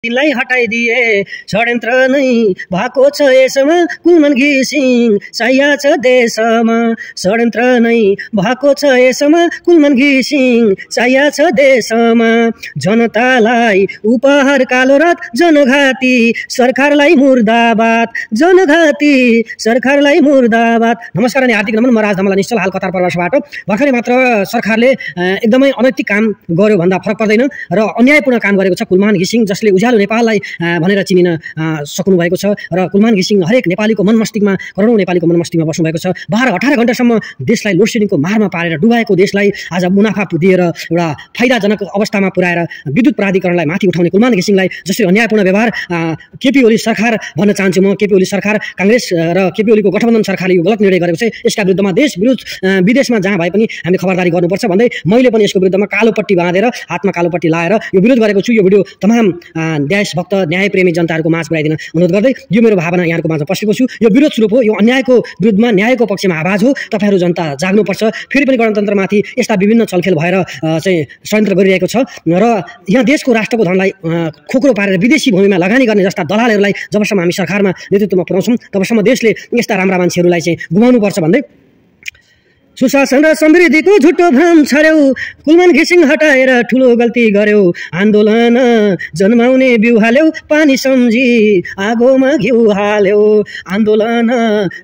तिनलाई हटाइदिए षड्यन्त्र नै भएको छ यसमा कुलमान घिसिङ चाहिया छ देशमा षड्यन्त्र नै भएको छ यसमा कुलमान घिसिङ चाहिया छ देशमा जनतालाई उपहार कालो रात जनघाती सरकारलाई मुर्दाबाद जनघाती सरकारलाई मुर्दाबाद। नमस्कार अनि हार्दिक नमन। म राज धमला निश्चल हाल कतार प्रवासबाट। भर्खरै मात्र सरकारले एकदमै अनैतिक काम गर्यो भन्दा फरक पर्दैन र अन्यायपूर्ण काम गरेको छ कुलमान घिसिङ, जसले उज्यालो नेपाललाई भनेर चिनिन सक्नु भएको छ र कुलमान घिसिङ हरेक नेपालीको मनमस्तिष्कमा, करोडौं नेपालीको मनमस्तिष्कमा बस्नु भएको छ। 12-18 घण्टासम्म देशलाई लोडसेडिङको मारमा पारेर डुबाएको देशलाई आज मुनाफा दिएर एउटा फाइदाजनक अवस्थामा पुर्याएर विद्युत प्राधिकरणलाई माथि उठाउने कुलमान घिसिङलाई जसरी अन्यायपूर्ण व्यवहार केपी ओली सरकार भन्न चाहन्छु म। केपी ओली सरकार, कांग्रेस र केपी ओलीको गठबन्धन सरकारले यो गलत निर्णय गरेको छ। यसका विरुद्धमा देश विदेशमा जहाँ भए पनि हामीले खबरदारी गर्नुपर्छ भन्दै मैले पनि यसको विरुद्धमा कालो पट्टी बाँधेर, हातमा कालो पट्टी लाएर यो विरोध गरेको छु। यो भिडियो तमाम देशभक्त न्यायप्रेमी जनताहरूको माझ पुर्याइदिन अनुरोध गर्दै यो मेरो भावना यहाँको माझमा पसेको छु। यो विरोध स्वरूप हो, यो अन्यायको विरुद्धमा न्यायको पक्षमा आवाज हो। तपाईहरू जनता जाग्नुपर्छ। फेरि पनि गणतन्त्रमाथि यस्ता विभिन्न छलखेल भएर चाहिँ षड्यन्त्र गरिरहेको छ र यहाँ देशको राष्ट्रको धनलाई खोक्रो पारेर विदेशी भूमिमा लगानी गर्ने जस्ता दलालहरूलाई जबसम्म हामी सरकारमा नेतृत्वमा पुर्याउँछौँ तबसम्म देशले यस्ता राम्रा मान्छेहरूलाई चाहिँ गुमाउनुपर्छ भन्दै सुशासन र समृद्धिको झुटो भ्रम छर्यौ, कुलमान घिसिङ हटाएर ठुलो गल्ती गर्यौ, आन्दोलन जन्माउने बिउ हाल्यौ, पानी सम्झी आगोमा घिउ हाल्यौ, आन्दोलन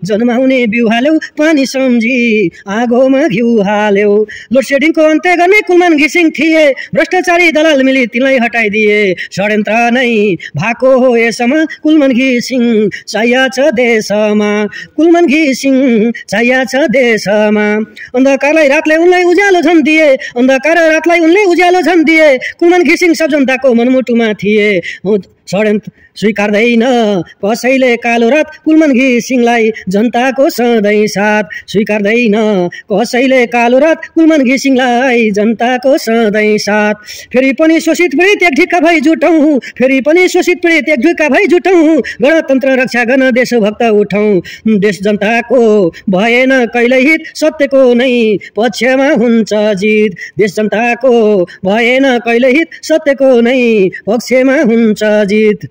जन्माउने बिउ हाल्यौ, पानी सम्झी आगोमा घिउ हाल्यौ। लोडसेडिङको अन्त्य गर्ने कुलमान घिसिङ थिए, भ्रष्टाचारी दलाल मिली तिनलाई हटाइदिए, षड्यन्त्र नै भएको हो यसमा कुलमान घिसिङ चाहिया छ देशमा, कुलमान घिसिङ चाहिया छ देशमा। अन्धकारलाई रातलाई उनलाई उज्यालो झन् दिए, अन्धकार रातलाई उनले उज्यालो झन् दिए, कुलमान घिसिङ सब जनताको मनमुटुमा थिए। षड्यन्त्र स्वीकार्दैन कसैले कालो रात कुलमान घिसिङलाई जनताको सधैँ साथ, स्वीकार्दैन कसैले कालो रात कुलमान घिसिङलाई जनताको सधैँ साथ। फेरि पनि शोषित पीडित एक ढिक्का भई जुटौँ, फेरि पनि शोषित पीडित एक ढिक्का भई जुटौँ, गणतन्त्र रक्षा गर्न देशभक्त उठौँ, देश जनताको भएन कहिल्यै हित, सत्यको नै पक्षमा हुन्छ जित, देश जनताको भएन कहिल्यै हित, सत्यको नै पक्षमा हुन्छ जित।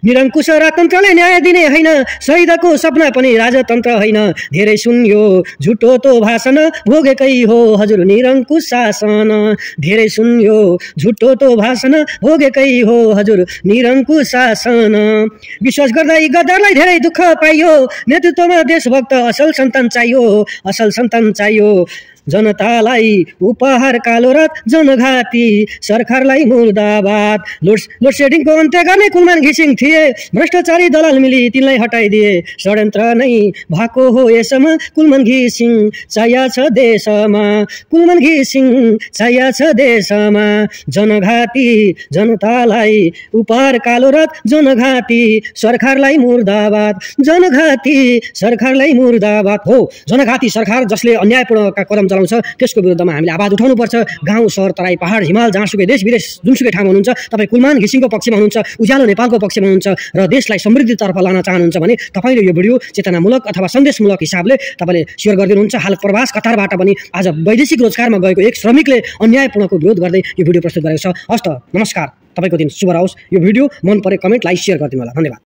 निरङ्कुश राजतन्त्रले न्याय दिने होइन, शहीदको सपना पनि राजतन्त्र होइन, धेरै सुन्यो झुटो तो भाषण भोगेकै हो हजुर निरङ्कुश शासन, धेरै सुन्यो झुटो तो भाषण भोगेकै हो हजुर निरङ्कुश शासन। विश्वास गर्दा यी गद्दारलाई धेरै दुःख पाइयो, नेतृत्वमा देशभक्त असल सन्तान चाहियो, असल सन्तान चाहियो। जनतालाई उपहार कालो रात जनघाती सरकारलाई मुर्दाबाद। लोडसेडिङको अन्त्य गर्ने कुलमान घिसिङ थिए, भ्रष्टाचारी दलाल मिली तिनलाई हटाइदिए, षड्यन्त्र नै भएको हो यसमा कुलमान घिसिङ चाहिया छ देशमा, कुलमान घिसिङ चाहिया छ देशमा। जनघाती जनतालाई उपहार कालो रात जनघाती सरकारलाई मुर्दाबाद, जनघाती सरकारलाई मुर्दाबाद। हो, जनघाती सरकार जसले अन्यायपूर्ण कदम चलाउँछ त्यसको विरुद्धमा हामीले आवाज उठाउनुपर्छ। गाउँ सहर तराई पहाड हिमाल जहाँसुकै देश विदेश जुनसुकै ठाउँमा हुनुहुन्छ तपाईँ कुलमान घिसिङको पक्षमा हुनुहुन्छ, उज्यालो नेपालको पक्षमा हुनुहुन्छ र देशलाई समृद्धितर्फ लान चाहनुहुन्छ भने तपाईँले यो भिडियो चेतनामूलक अथवा सन्देशमूलक हिसाबले तपाईँले सेयर गरिदिनुहुन्छ। हाल प्रवास कतारबाट पनि आज वैदेशिक रोजगारमा गएको एक श्रमिकले अन्यायपूर्णको विरोध गर्दै यो भिडियो प्रस्तुत गरेको छ। हस्त नमस्कार, तपाईँको दिन शुभ रहोस्। यो भिडियो मन परे कमेन्ट लाइक सेयर गरिदिनु होला। धन्यवाद।